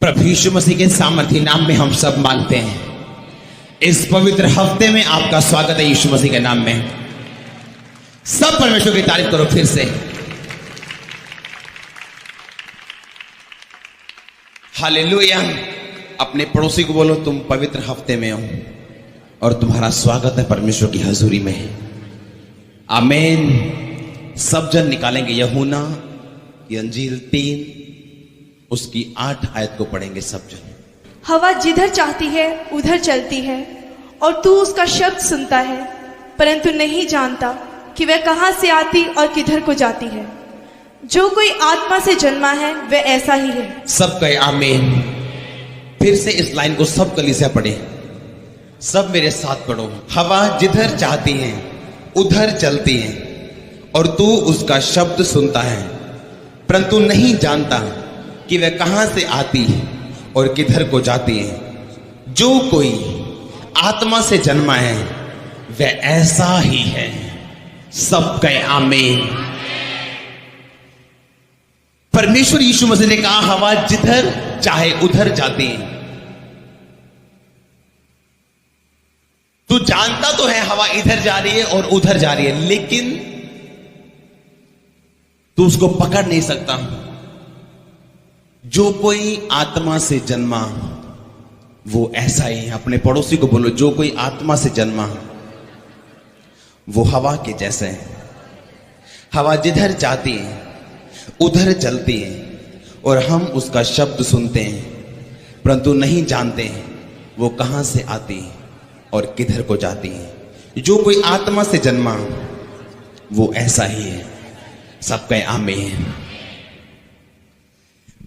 प्रभु यीशु मसीह के सामर्थी नाम में हम सब मानते हैं। इस पवित्र हफ्ते में आपका स्वागत है यीशु मसीह के नाम में। सब परमेश्वर की तारीफ करो फिर से। हालेलुया। अपने पड़ोसी को बोलो तुम पवित्र हफ्ते में हो और तुम्हारा स्वागत है परमेश्वर की हजूरी में। आमीन। सब जन निकालेंगे यूहन्ना की अंजील 3 उसकी 8 आयत को पढ़ेंगे सब जन। हवा जिधर चाहती है उधर चलती है और तू उसका शब्द सुनता है परंतु नहीं जानता कि वह कहां से आती और किधर को जाती है। जो कोई आत्मा से जन्मा है वह ऐसा ही है। सब कहे आमीन। फिर से इस लाइन को सब कलीसिया पढ़े। सब मेरे साथ पढ़ो। हवा जिधर चाहती है उधर चलती है और तू उसका शब्द सुनता है परंतु नहीं जानता कि वह कहां से आती है और किधर को जाती है। जो कोई आत्मा से जन्मा है वह ऐसा ही है। सब कहे आमीन। परमेश्वर यीशु मसीह ने कहा हवा जिधर चाहे उधर जाती है। तू जानता तो है हवा इधर जा रही है और उधर जा रही है, लेकिन तू उसको पकड़ नहीं सकता। जो कोई आत्मा से जन्मा वो ऐसा ही है। अपने पड़ोसी को बोलो जो कोई आत्मा से जन्मा वो हवा के जैसे है। हवा जिधर जाती है उधर चलती है और हम उसका शब्द सुनते हैं परंतु नहीं जानते हैं वो कहां से आती है और किधर को जाती है। जो कोई आत्मा से जन्मा वो ऐसा ही है। सब कहे आमीन।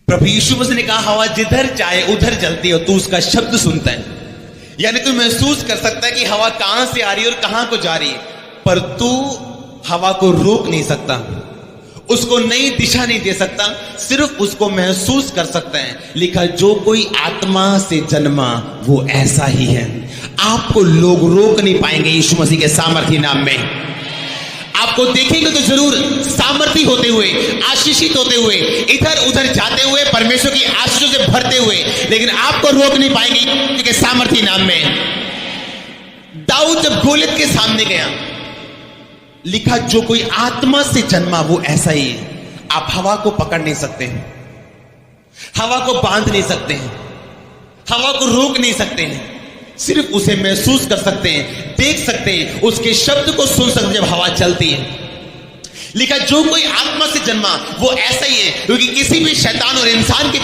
प्रभु यीशु मसीह ने कहा हवा जिधर चाहे उधर चलती है और तू उसका शब्द सुनता है। यानी तू महसूस कर सकता है कि हवा कहां से आ रही है और कहां को जा रही है, पर तू हवा को रोक नहीं सकता, उसको नई दिशा नहीं दे सकता, सिर्फ उसको महसूस कर सकता है। लिखा जो कोई आत्मा से जन्मा वो ऐसा ही है। आपको लोग रोक नहीं पाएंगे यीशु मसीह के सामर्थी नाम में। आपको देखेंगे तो जरूर सामर्थी होते हुए, आशीषित होते हुए, इधर उधर जाते हुए, परमेश्वर की आशीषों से भरते हुए, लेकिन आपको रोक नहीं पाएंगे के सामर्थी नाम में। दाऊद जब गोलियत के सामने गया, लिखा जो कोई आत्मा से जन्मा वो ऐसा ही है। आप हवा को पकड़ नहीं सकते, हवा को बांध नहीं सकते, हवा को रोक नहीं सकते हैं, सिर्फ उसे महसूस कर सकते हैं, देख सकते हैं, उसके शब्द को सुन सकते हैं जब हवा चलती है। लिखा जो कोई आत्मा से जन्मा वो ऐसा ही है, क्योंकि किसी भी शैतान और इंसान की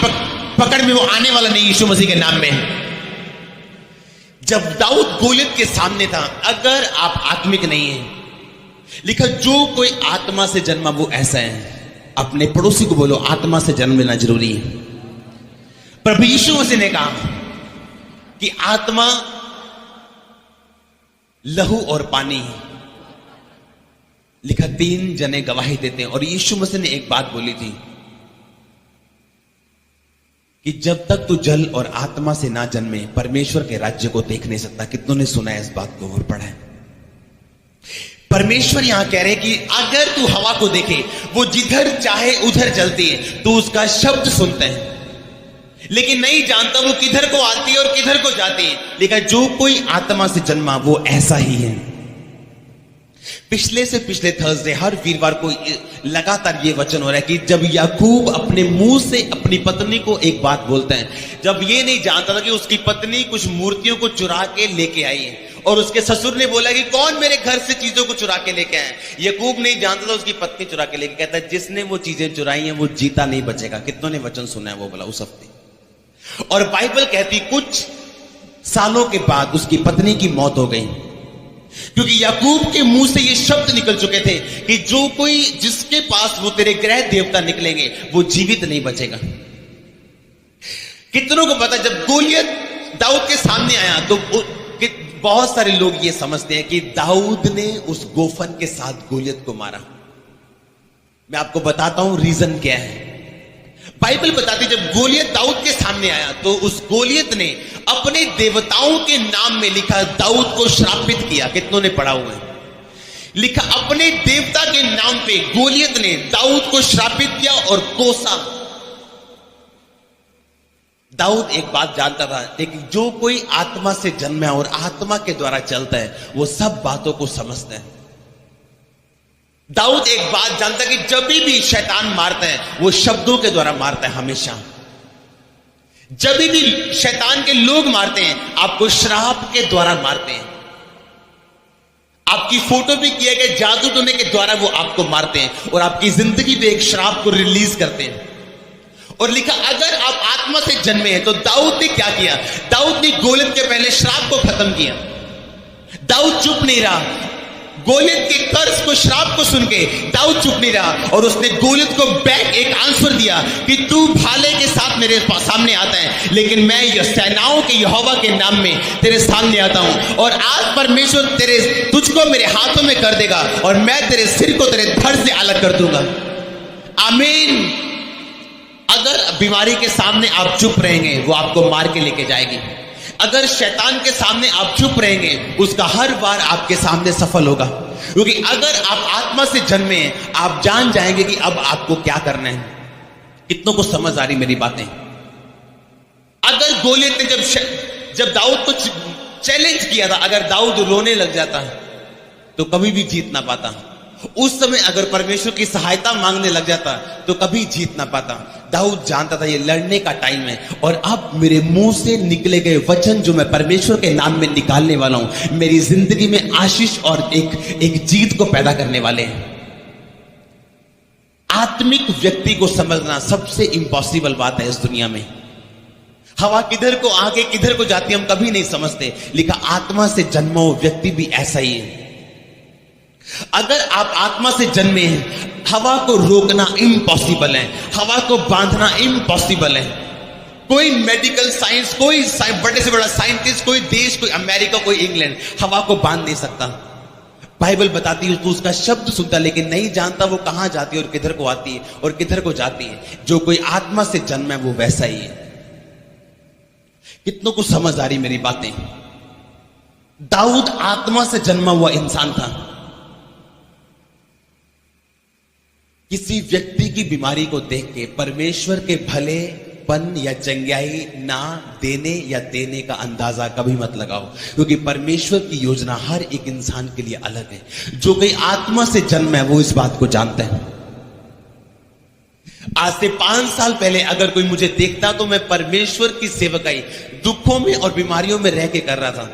पकड़ में वो आने वाला नहीं यीशु मसीह के नाम में। जब दाऊद गोलियत के सामने था, अगर आप आत्मिक नहीं है, लिखा जो कोई आत्मा से जन्मा वो ऐसा है। अपने पड़ोसी को बोलो आत्मा से जन्म लेना जरूरी है। प्रभु यीशु मसीह ने कहा कि आत्मा लहू और पानी। लिखा 3 जने गवाही देते हैं और यीशु मसीह ने एक बात बोली थी कि जब तक तू जल और आत्मा से ना जन्मे परमेश्वर के राज्य को देख नहीं सकता। कितनों ने सुना है इस बात को और पढ़ा है? परमेश्वर यहां कह रहे हैं कि अगर तू हवा को देखे वो जिधर चाहे उधर चलती है, तू उसका शब्द सुनते हैं लेकिन नहीं जानता वो किधर को आती है और किधर को जाती है। लेकिन जो कोई आत्मा से जन्मा वो ऐसा ही है। पिछले से पिछले थर्सडे हर वीरवार को लगातार ये वचन हो रहा है कि जब याकूब अपने मुंह से अपनी पत्नी को एक बात बोलता है, जब ये नहीं जानता था कि उसकी पत्नी कुछ मूर्तियों को चुरा के लेके आई है और उसके ससुर ने बोला कि कौन मेरे घर से चीजों को चुरा के लेके आए। याकूब नहीं जानता था उसकी पत्नी चुरा के लेके। कहता है जिसने वो चीजें चुराई हैं वो जीता नहीं बचेगा। कितनों ने वचन सुना है वो बोला उस हफ्ते। और बाइबल कहती कुछ सालों के बाद उसकी पत्नी की मौत हो गई, क्योंकि याकूब के मुंह से ये शब्द निकल चुके थे कि जो कोई जिसके पास वो तेरे ग्रह देवता निकलेंगे वो जीवित नहीं बचेगा। कितनों को पता जब गोलियत दाऊद के सामने आया तो बहुत सारे लोग ये समझते हैं कि दाऊद ने उस गोफन के साथ गोलियत को मारा। मैं आपको बताता हूं रीजन क्या है। बाइबल बताती जब गोलियत दाऊद के सामने आया तो उस गोलियत ने अपने देवताओं के नाम में लिखा दाऊद को श्रापित किया। कितनों ने पढ़ा हुआ है? लिखा अपने देवता के नाम पे गोलियत ने दाऊद को श्रापित किया और कोसा। दाऊद एक बात जानता था, एक जो कोई आत्मा से जन्मा है और आत्मा के द्वारा चलता है वो सब बातों को समझता है। दाऊद एक बात जानता है कि जब भी शैतान मारता है वो शब्दों के द्वारा मारता है। हमेशा जब भी शैतान के लोग मारते हैं आपको श्राप के द्वारा मारते हैं। आपकी फोटो भी किए गए जादू टोने के द्वारा वो आपको मारते हैं और आपकी जिंदगी पे एक श्राप को रिलीज करते हैं। और लिखा अगर आप आत्मा से जन्मे हैं तो दाऊद ने क्या किया? दाऊद ने गोलियत के पहले श्राप को खत्म किया। दाऊद चुप नहीं रहा। गोलियत के कर्ज को, श्राप को सुन के दाऊद चुप नहीं रहा और उसने गोलियत को बैक एक आंसर दिया कि तू भाले के साथ मेरे सामने आता है, लेकिन मैं सेनाओं के यहोवा के नाम में तेरे सामने आता हूं और आज परमेश्वर तुझको मेरे हाथों में कर देगा और मैं तेरे सिर को तेरे धड़ से अलग कर दूंगा। आमीन। अगर बीमारी के सामने आप चुप रहेंगे वो आपको मार के लेके जाएगी। अगर शैतान के सामने आप चुप रहेंगे उसका हर बार आपके सामने सफल होगा। क्योंकि अगर आप आत्मा से जन्मे हैं आप जान जाएंगे कि अब आपको क्या करना है। कितनों को समझ आ रही मेरी बातें? अगर गोलियत ने जब दाऊद को चैलेंज किया था, अगर दाऊद रोने लग जाता तो कभी भी जीत ना पाता। उस समय अगर परमेश्वर की सहायता मांगने लग जाता तो कभी जीत ना पाता। दाऊद जानता था ये लड़ने का टाइम है और अब मेरे मुंह से निकले गए वचन जो मैं परमेश्वर के नाम में निकालने वाला हूं मेरी जिंदगी में आशीष और एक जीत को पैदा करने वाले हैं। आत्मिक व्यक्ति को समझना सबसे इंपॉसिबल बात है इस दुनिया में। हवा किधर को आगे किधर को जाती हम कभी नहीं समझते। लिखा आत्मा से जन्मा हुआ व्यक्ति भी ऐसा ही है। अगर आप आत्मा से जन्मे हैं हवा को रोकना इम्पॉसिबल है, हवा को बांधना इम्पॉसिबल है। कोई मेडिकल साइंस, कोई बड़े से बड़ा साइंटिस्ट, कोई देश, कोई अमेरिका, कोई इंग्लैंड हवा को बांध नहीं सकता। बाइबल बताती है तो उसका शब्द सुनता लेकिन नहीं जानता वो कहां जाती है और किधर को आती है और किधर को जाती है। जो कोई आत्मा से जन्मा है वो वैसा ही है। कितनों को समझ आ रही मेरी बातें? दाऊद आत्मा से जन्मा हुआ इंसान था। किसी व्यक्ति की बीमारी को देख के परमेश्वर के भलेपन या चंगाई ना देने या देने का अंदाजा कभी मत लगाओ, क्योंकि परमेश्वर की योजना हर एक इंसान के लिए अलग है। जो कोई आत्मा से जन्म है वो इस बात को जानता है। आज से 5 साल पहले अगर कोई मुझे देखता तो मैं परमेश्वर की सेवकाई दुखों में और बीमारियों में रह के कर रहा था।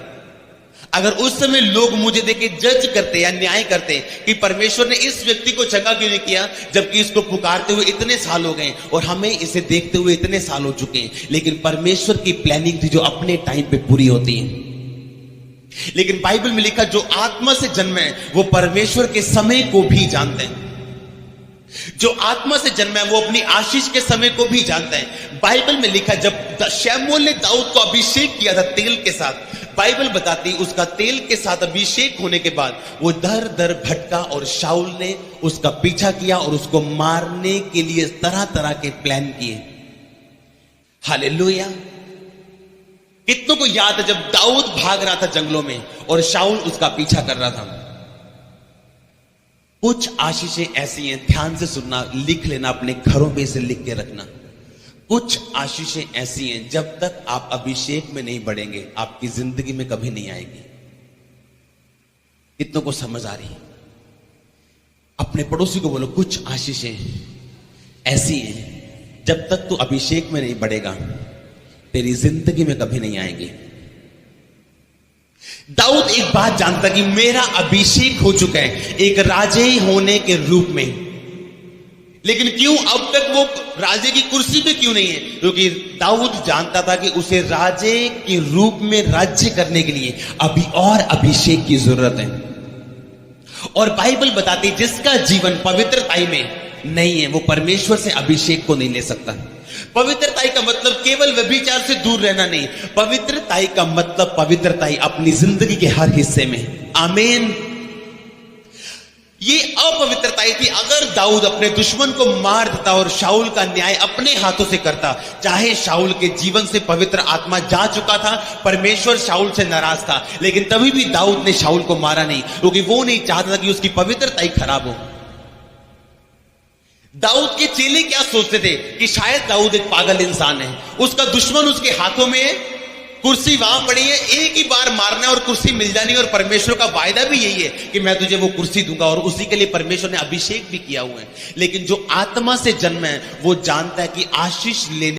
अगर उस समय लोग मुझे देख के जज करते या न्याय करते कि परमेश्वर ने इस व्यक्ति को चंगा क्यों नहीं किया जबकि इसको पुकारते हुए इतने साल हो गए और हमें इसे देखते हुए इतने साल हो चुके हैं, लेकिन परमेश्वर की प्लानिंग थी जो अपने टाइम पे पूरी होती है। लेकिन बाइबल में लिखा जो आत्मा से जन्मे हैं वो परमेश्वर के समय को भी जानते हैं। जो आत्मा से जन्मा है वो अपनी आशीष के समय को भी जानता है। बाइबल में लिखा जब शमूएल ने दाऊद को अभिषेक किया था तेल के साथ, बाइबल बताती उसका तेल के साथ अभिषेक होने के बाद वो दर दर भटका और शाऊल ने उसका पीछा किया और उसको मारने के लिए तरह तरह के प्लान किए। हालेलुया। कितनों को याद है जब दाऊद भाग रहा था जंगलों में और शाऊल उसका पीछा कर रहा था। कुछ आशीषें ऐसी हैं, ध्यान से सुनना, लिख लेना, अपने घरों पे इसे लिख के रखना। कुछ आशीषें ऐसी हैं जब तक आप अभिषेक में नहीं बढ़ेंगे आपकी जिंदगी में कभी नहीं आएगी। कितनों को समझ आ रही है? अपने पड़ोसी को बोलो कुछ आशीषें ऐसी हैं जब तक तू अभिषेक में नहीं बढ़ेगा तेरी जिंदगी में कभी नहीं आएंगी। दाऊद एक बात जानता कि मेरा अभिषेक हो चुका है एक राजे होने के रूप में, लेकिन क्यों अब तक वो राजे की कुर्सी पे क्यों नहीं है? क्योंकि दाऊद जानता था कि उसे राजे के रूप में राज्य करने के लिए अभी और अभिषेक की जरूरत है। और बाइबल बताती जिसका जीवन पवित्रताई में नहीं है वो परमेश्वर से अभिषेक को नहीं ले सकता। पवित्रताई का मतलब केवल व्यभिचार से दूर रहना नहीं, पवित्रताई का मतलब पवित्रताई अपनी जिंदगी के हर हिस्से में। आमीन। ये अपवित्रताई थी। अगर दाऊद अपने दुश्मन को मार देता और शाऊल का न्याय अपने हाथों से करता, चाहे शाऊल के जीवन से पवित्र आत्मा जा चुका था, परमेश्वर शाऊल से नाराज था, लेकिन तभी भी दाऊद ने शाऊल को मारा नहीं, क्योंकि वो नहीं चाहता था कि उसकी पवित्रताई खराब हो। दाऊद के चेले क्या सोचते थे कि शायद दाऊद एक पागल इंसान है, उसका दुश्मन उसके हाथों में कुर्सी वहां पड़ी है, एक ही बार मारना है और कुर्सी मिल जानी है, और परमेश्वर का वायदा भी यही है कि मैं तुझे वो कुर्सी दूंगा, और उसी के लिए परमेश्वर ने अभिषेक भी किया हुआ है। लेकिन जो आत्मा से जन्म है वो जानता है कि आशीष लेने